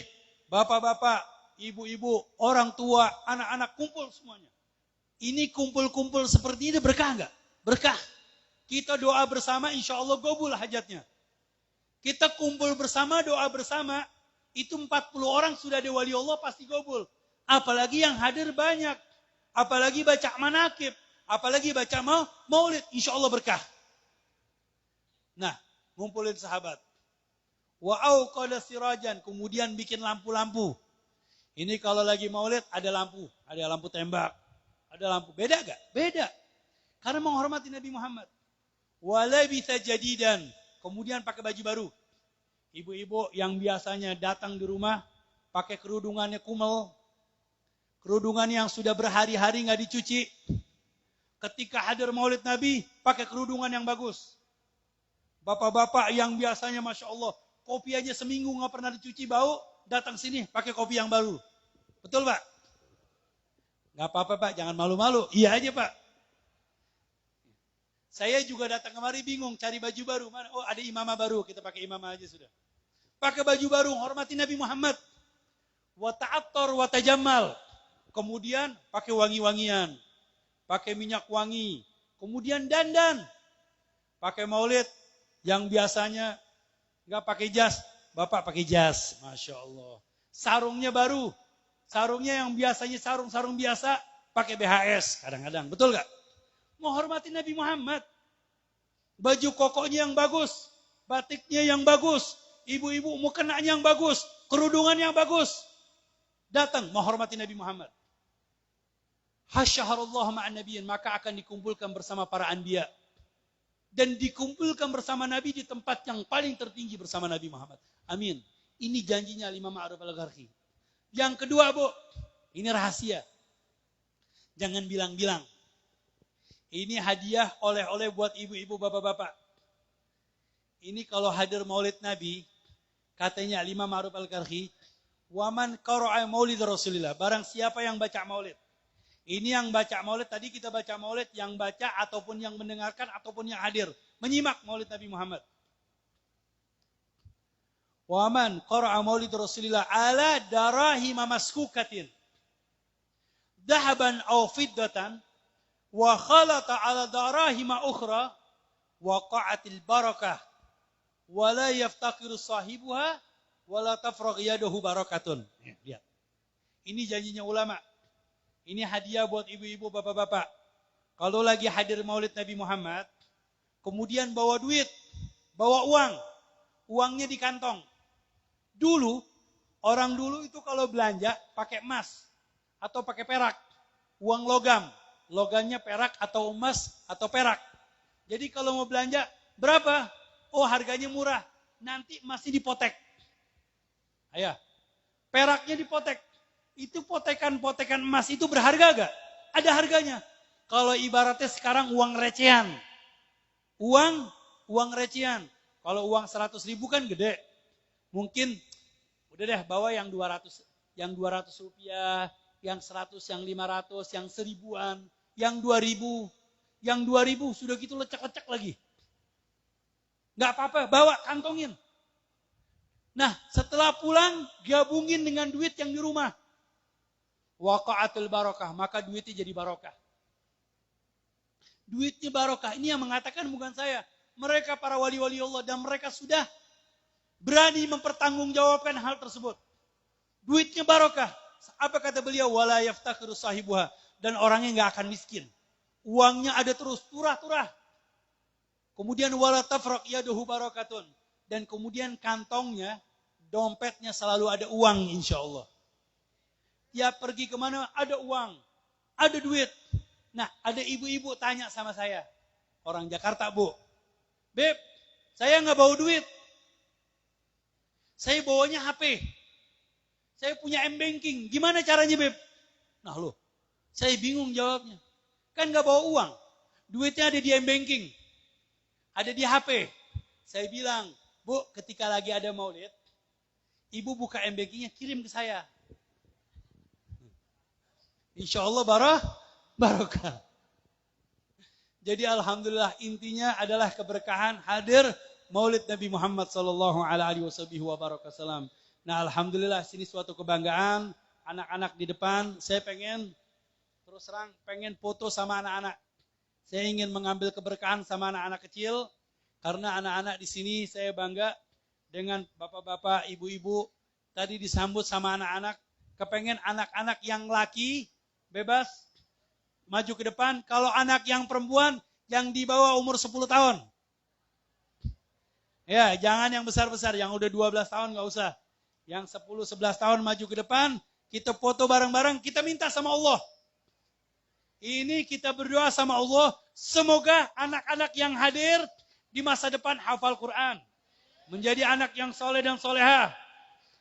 bapak-bapak, ibu-ibu, orang tua, anak-anak kumpul semuanya. Ini kumpul-kumpul seperti ini berkah enggak? Berkah. Kita doa bersama, insya Allah gobul hajatnya. Kita kumpul bersama, doa bersama, itu 40 orang sudah ada wali Allah pasti gobul. Apalagi yang hadir banyak. Apalagi baca manakib. Apalagi baca maulid, insya Allah berkah. Nah, ngumpulin sahabat. Wa auqada sirajan, kemudian bikin lampu-lampu. Ini kalau lagi maulid ada lampu tembak, ada lampu. Beda gak? Beda. Karena menghormati Nabi Muhammad. Wa labitha jadidan, kemudian pakai baju baru. Ibu-ibu yang biasanya datang di rumah pakai kerudungannya kumel, kerudungan yang sudah berhari-hari nggak dicuci. Ketika hadir maulid Nabi, pakai kerudungan yang bagus. Bapak-bapak yang biasanya Masya Allah, kopi aja seminggu nggak pernah dicuci bau, datang sini pakai kopi yang baru. Betul Pak? Nggak apa-apa Pak, jangan malu-malu. Iya aja Pak. Saya juga datang kemari bingung cari baju baru. Mana? Oh ada imamah baru, kita pakai imamah aja sudah. Pakai baju baru, hormati Nabi Muhammad. Wa ta'attar wa tajammal. Kemudian pakai wangi-wangian. Pakai minyak wangi. Kemudian dandan. Pakai maulid yang biasanya nggak pakai jas. Bapak pakai jas. Masya Allah. Sarungnya baru. Sarungnya yang biasanya sarung-sarung biasa. Pakai BHS kadang-kadang. Betul gak? Menghormati Nabi Muhammad. Baju kokonya yang bagus. Batiknya yang bagus. Ibu-ibu mukenanya yang bagus. Kerudungan yang bagus. Datang menghormati Nabi Muhammad. Hasyaharallahu ma'an nabiyyin, maka akan dikumpulkan bersama para anbiya. Dan dikumpulkan bersama Nabi di tempat yang paling tertinggi bersama Nabi Muhammad. Amin. Ini janjinya Imam Ma'ruf Al-Gharqi. Yang kedua Bu, ini rahasia. Jangan bilang-bilang. Ini hadiah oleh-oleh buat ibu-ibu, bapak-bapak. Ini kalau hadir maulid Nabi, katanya Imam Ma'ruf Al-Gharqi, waman qara'a maulid Rasulillah, barang siapa yang baca maulid. Ini yang baca maulid, tadi kita baca maulid, yang baca ataupun yang mendengarkan ataupun yang hadir. Menyimak maulid Nabi Muhammad. Waman qara'a maulid Rasulillah ala darahima maskukatin. Dahaban aw fiddatan. Wa khalata ala darahima ukhra. Waqa'atil barakah. Wa la yaftakiru sahibuha. Wa la tafraq yaduhu barakatun. Lihat. Ini janjinya ulama. Ini hadiah buat ibu-ibu, bapak-bapak. Kalau lagi hadir maulid Nabi Muhammad, kemudian bawa duit, bawa uang. Uangnya di kantong. Dulu, orang dulu itu kalau belanja pakai emas atau pakai perak. Uang logam. Logamnya perak atau emas atau perak. Jadi kalau mau belanja, berapa? Oh harganya murah. Nanti masih dipotek. Ayo. Peraknya dipotek. Itu potekan-potekan emas itu berharga gak? Ada harganya. Kalau ibaratnya sekarang uang recehan. Uang recehan. Kalau uang 100 ribu kan gede. Mungkin udah deh bawa yang 200 rupiah, yang 100, yang 500, yang 1000-an, yang 2000. Yang 2000 sudah gitu lecek-lecek lagi. Gak apa-apa, bawa kantongin. Nah, setelah pulang, gabungin dengan duit yang di rumah. Waqa'atul barakah, maka duitnya jadi barokah. Duitnya barokah, ini yang mengatakan bukan saya. Mereka para wali-wali Allah dan mereka sudah berani mempertanggungjawabkan hal tersebut. Duitnya barokah. Apa kata beliau? Wala yaftakhiru sahibuha. Dan orangnya nggak akan miskin. Uangnya ada terus, turah-turah. Kemudian wala tafraq yaduhu barakatun. Dan kemudian kantongnya, dompetnya selalu ada uang insya Allah. Tiap pergi kemana ada uang, ada duit. Nah, ada ibu-ibu tanya sama saya. Orang Jakarta, Bu. Beb, saya nggak bawa duit. Saya bawanya HP. Saya punya M-Banking. Gimana caranya, Beb? Nah loh, saya bingung jawabnya. Kan nggak bawa uang. Duitnya ada di M-Banking. Ada di HP. Saya bilang, Bu, ketika lagi ada maulid, Ibu buka M-Bankingnya, kirim ke saya. Insya Allah barokah. Jadi alhamdulillah intinya adalah keberkahan hadir Maulid Nabi Muhammad sallallahu alaihi wasallam. Nah, alhamdulillah sini suatu kebanggaan, anak-anak di depan, saya pengen foto sama anak-anak. Saya ingin mengambil keberkahan sama anak-anak kecil karena anak-anak di sini saya bangga dengan bapak-bapak, ibu-ibu tadi disambut sama anak-anak. Kepengen anak-anak yang laki bebas maju ke depan. Kalau anak yang perempuan yang di bawah umur 10 tahun. Ya, jangan yang besar-besar, yang udah 12 tahun gak usah. Yang 10-11 tahun maju ke depan, kita foto bareng-bareng, kita minta sama Allah. Ini kita berdoa sama Allah, semoga anak-anak yang hadir di masa depan hafal Quran. Menjadi anak yang soleh dan soleha.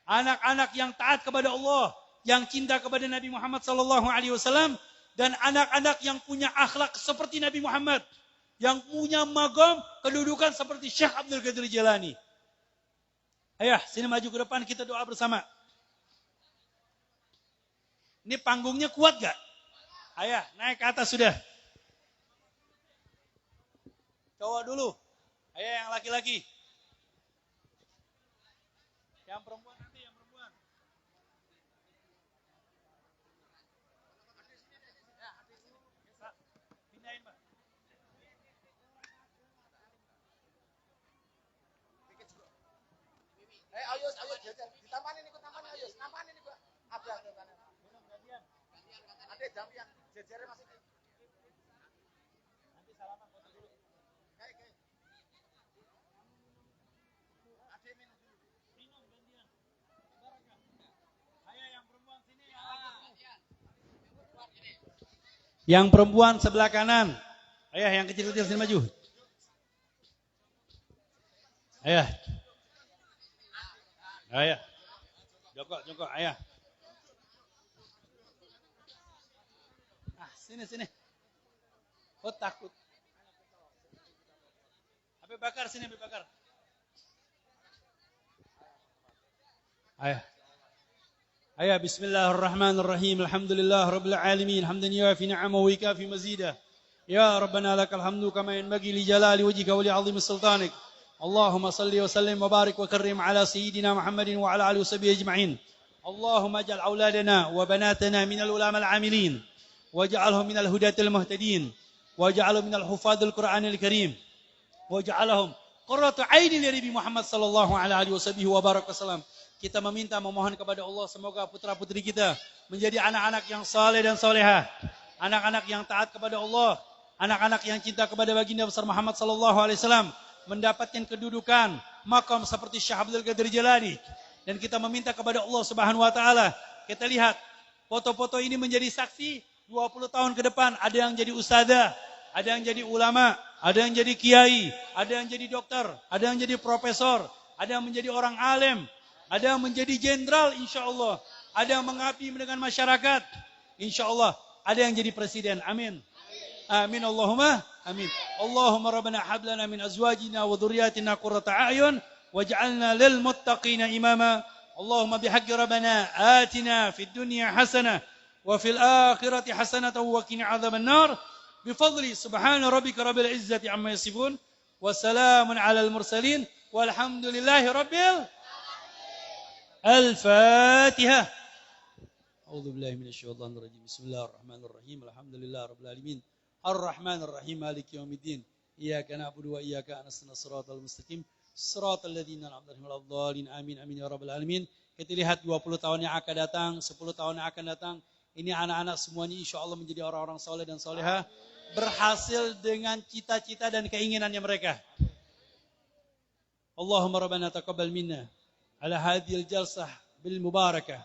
Anak-anak yang taat kepada Allah, yang cinta kepada Nabi Muhammad SAW, dan anak-anak yang punya akhlak seperti Nabi Muhammad. Yang punya magam kedudukan seperti Syekh Abdul Qadir Jilani. Ayo, sini maju ke depan kita doa bersama. Ini panggungnya kuat gak? Ayo, naik ke atas sudah. Cowok dulu. Ayo yang laki-laki. Yang perempuan nanti, yang perempuan. Pindahin, Pak. Ayo, ditampanin ikut tampanin, ayo, tampanin nih, Pak. Ada jam yang jejernya masih. Nanti salaman foto dulu. Kayak. Ada minum dulu. Minum gantian. Barakah. Ayo yang perempuan sini. Yang perempuan sebelah kanan. Ayo yang kecil-kecil sini maju. Ayo. Ayo. Jongkok, ayo. Sini. Oh takut. Habib Bakar sini, Habib Bakar. Ayo. Bismillahirrahmanirrahim. Alhamdulillah rabbil alamin. Hamdan yuafi ni'amahu wa yukafi mazidah. Ya Rabbana lakal hamdu kama yanbaghi li jalali wajhika wa li 'azimi sultanik. Allahumma salli wa sallim wa barik wa karrim ala sayyidina Muhammadin wa ala alihi wa sahbihi ajma'in. Allahumma ij'al auladana wa banatana minal ulama al-'amilin. Waj'alhum minal hudatil muhtadin, waj'alhum minal hufadil Qur'anil Karim, waj'alhum qurratu 'ainin li Nabi Muhammad sallallahu alaihi wasallam. Kita memohon kepada Allah semoga putra-putri kita menjadi anak-anak yang saleh dan salehah, anak-anak yang taat kepada Allah, anak-anak yang cinta kepada baginda besar Muhammad sallallahu alaihi wasallam, mendapatkan kedudukan makam seperti Syekh Abdul Qadir Jilani. Dan kita meminta kepada Allah Subhanahu wa taala, kita lihat foto-foto ini menjadi saksi 20 tahun ke depan ada yang jadi ustadzah, ada yang jadi ulama, ada yang jadi kiai, ada yang jadi dokter, ada yang jadi profesor, ada yang menjadi orang alim, ada yang menjadi jenderal insyaallah, ada yang mengabdi dengan masyarakat insyaallah, ada yang jadi presiden. Amin. Amin Allahumma amin. Allahumma rabbana hab lana min azwajina wa dhurriyyatina qurrata a'yun waj'alna lil muttaqina imama. Allahumma bihaqqi rabbana atina fid dunya hasanah وفي الآخرة حسنة وقنا عذاب النار بفضل سبحان ربك رب العزة عما يصفون وسلام على المرسلين والحمد لله رب العالمين. Al-Fatihah. A'udzu billahi minasyaitonir rajim. Bismillahirrahmanirrahim. Alhamdulillahirabbil alamin. Ar-Rahmanir Rahim. Maliki yaumiddin. Iyyaka na'budu wa iyyaka nasta'in. Shiratal mustaqim. Shiratal ladzina an'amta 'alaihim waladdallin. Amin amin ya rabbal alamin. Kita lihat 20 tahun yang akan datang, 10 tahun yang akan datang. Ini anak-anak semuanya insyaallah menjadi orang-orang saleh dan salehah, berhasil dengan cita-cita dan keinginannya mereka. Allahumma rabbana taqabbal minna ala hadhil jalsah bil mubarakah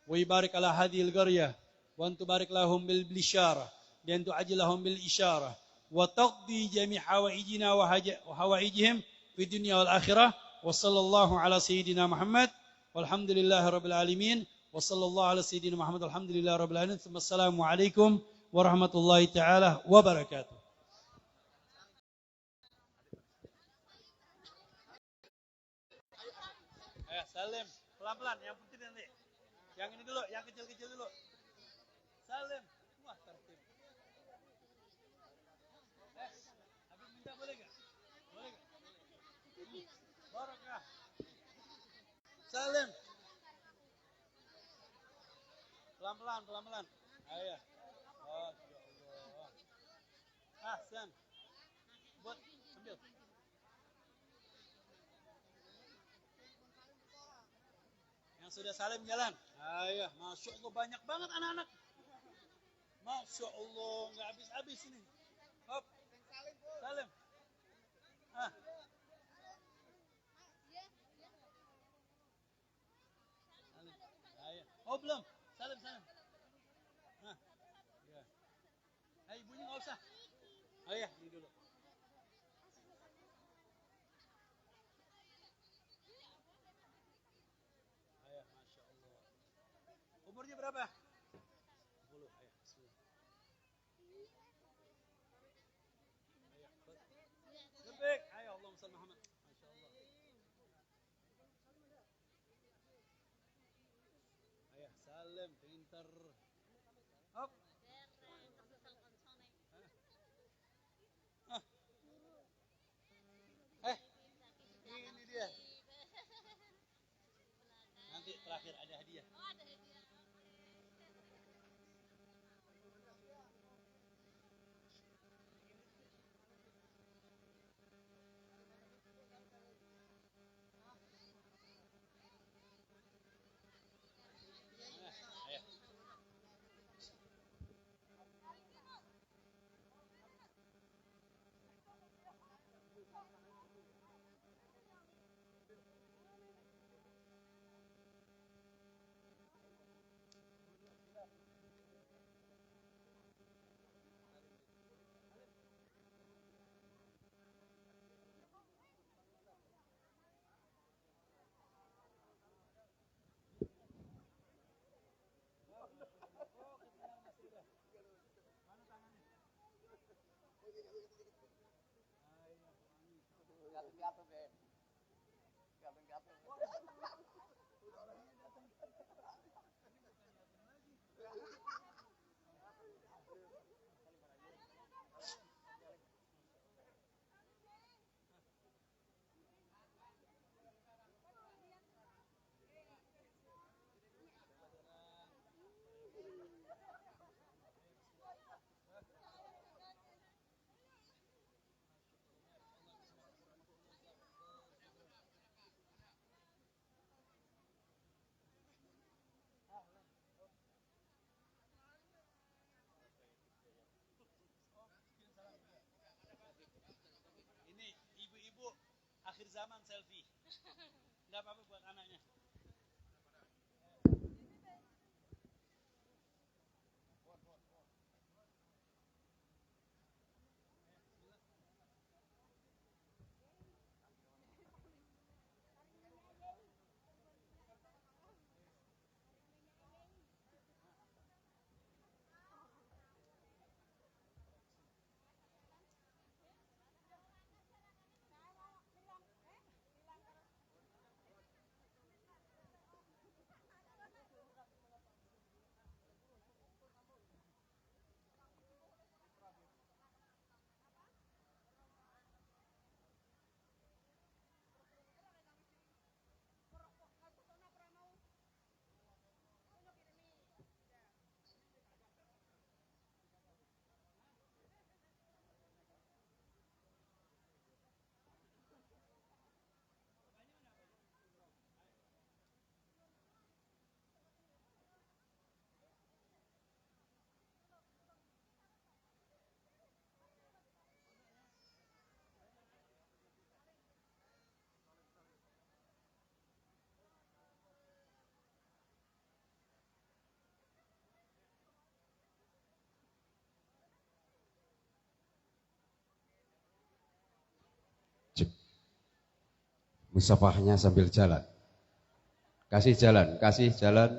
wa yubarik ala hadhil qaryah wa antu barik lahum bil bisyarah dan tu'ajil lahum bil isyarah wa taqdi jami' hawaijina wa hawaijihim fid dunya wal akhirah wa sallallahu ala sayyidina Muhammad walhamdulillahi rabbil alamin wa sallallahu ala sayyidina Muhammad walhamdulillahi rabbil alamin. Assalamu alaikum warahmatullahi taala wabarakatuh. Salim, pelan-pelan, yang putih nanti. Yang ini dulu, yang kecil-kecil dulu. Salim, wah tertib. Habis minta boleh gak? Boleh gak? Barakah. Salim. Pelan-pelan, pelan-pelan. Ayo. Oh, Allah. Sam. Buat, ambil. Yang sudah salim jalan. Ayo, Masya Allah banyak banget anak-anak. Masya Allah, nggak habis-habis ini. Hop, salim. Ah. Ayo. Oh belum, salim salim. Ah. Ya. Ayo ibunya nggak usah. Ayo, ini dulu. Umurnya berapa? 10. Ayo, bismillah. Ayo, lebih. Ayo, Allahumma salli Muhammad. Masya Allah. Ayo, salim, pintar. Hop. Ini dia. Nanti terakhir ada hadiah. Ini ibu-ibu akhir zaman selfie. Enggak apa-apa buat anaknya. Musafahnya sambil jalan. Kasih jalan, kasih jalan.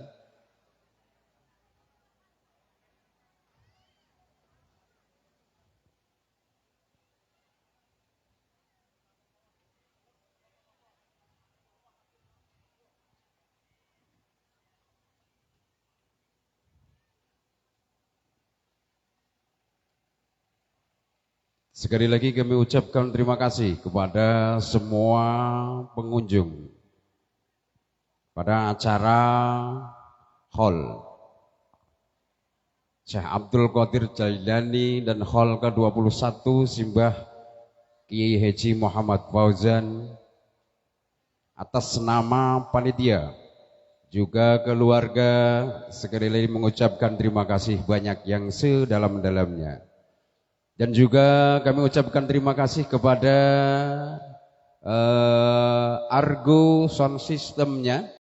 Sekali lagi kami ucapkan terima kasih kepada semua pengunjung pada acara hall Syekh Abdul Qadir Jailani dan hall ke-21 Simbah Kiai Haji Muhammad Fauzan atas nama panitia juga keluarga sekali lagi mengucapkan terima kasih banyak yang sedalam-dalamnya. Dan juga kami ucapkan terima kasih kepada Argo Sound Systemnya